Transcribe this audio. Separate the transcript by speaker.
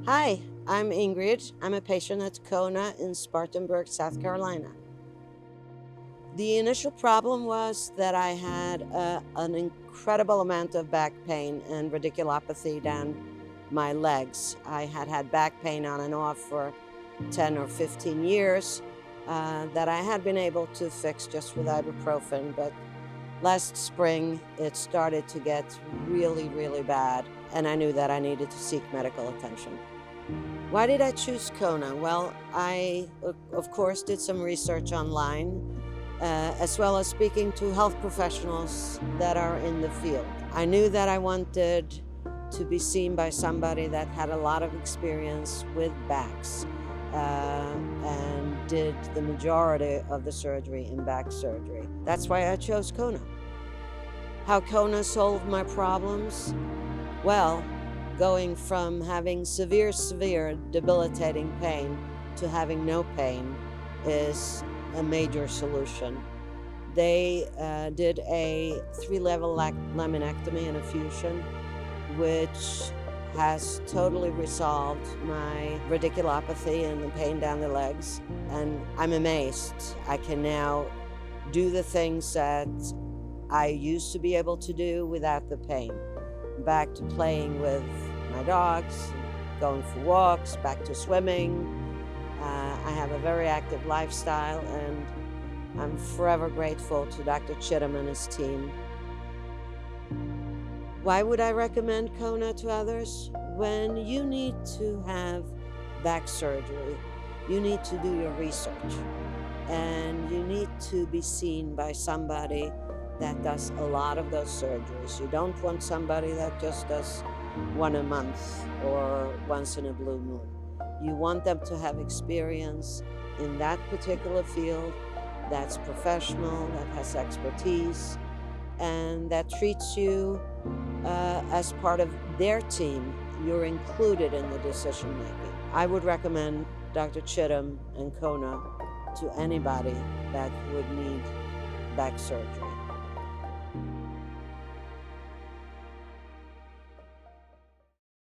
Speaker 1: Hi, I'm Ingrid. I'm a patient at CONA in Spartanburg, South Carolina. The initial problem was that I had an incredible amount of back pain and radiculopathy down my legs. I had had back pain on and off for 10 or 15 years that I had been able to fix just with ibuprofen, but last spring it started to get really, really bad, and I knew that I needed to seek medical attention. Why did I choose CONA? Well, I, of course, did some research online, as well as speaking to health professionals that are in the field. I knew that I wanted to be seen by somebody that had a lot of experience with backs and did the majority of the surgery in back surgery. That's why I chose CONA. How CONA solved my problems? Well, going from having severe, debilitating pain to having no pain is a major solution. They did a 3-level laminectomy and a fusion, which has totally resolved my radiculopathy and the pain down the legs. And I'm amazed. I can now do the things that I used to be able to do without the pain. Back to playing with my dogs, going for walks, back to swimming. I have a very active lifestyle, and I'm forever grateful to Dr. Chittum and his team. Why would I recommend CONA to others? When you need to have back surgery, you need to do your research, and you need to be seen by somebody that does a lot of those surgeries. You don't want somebody that just does one a month or once in a blue moon. You want them to have experience in that particular field, that's professional, that has expertise, and that treats you as part of their team. You're included in the decision making. I would recommend Dr. Chittum and CONA to anybody that would need back surgery.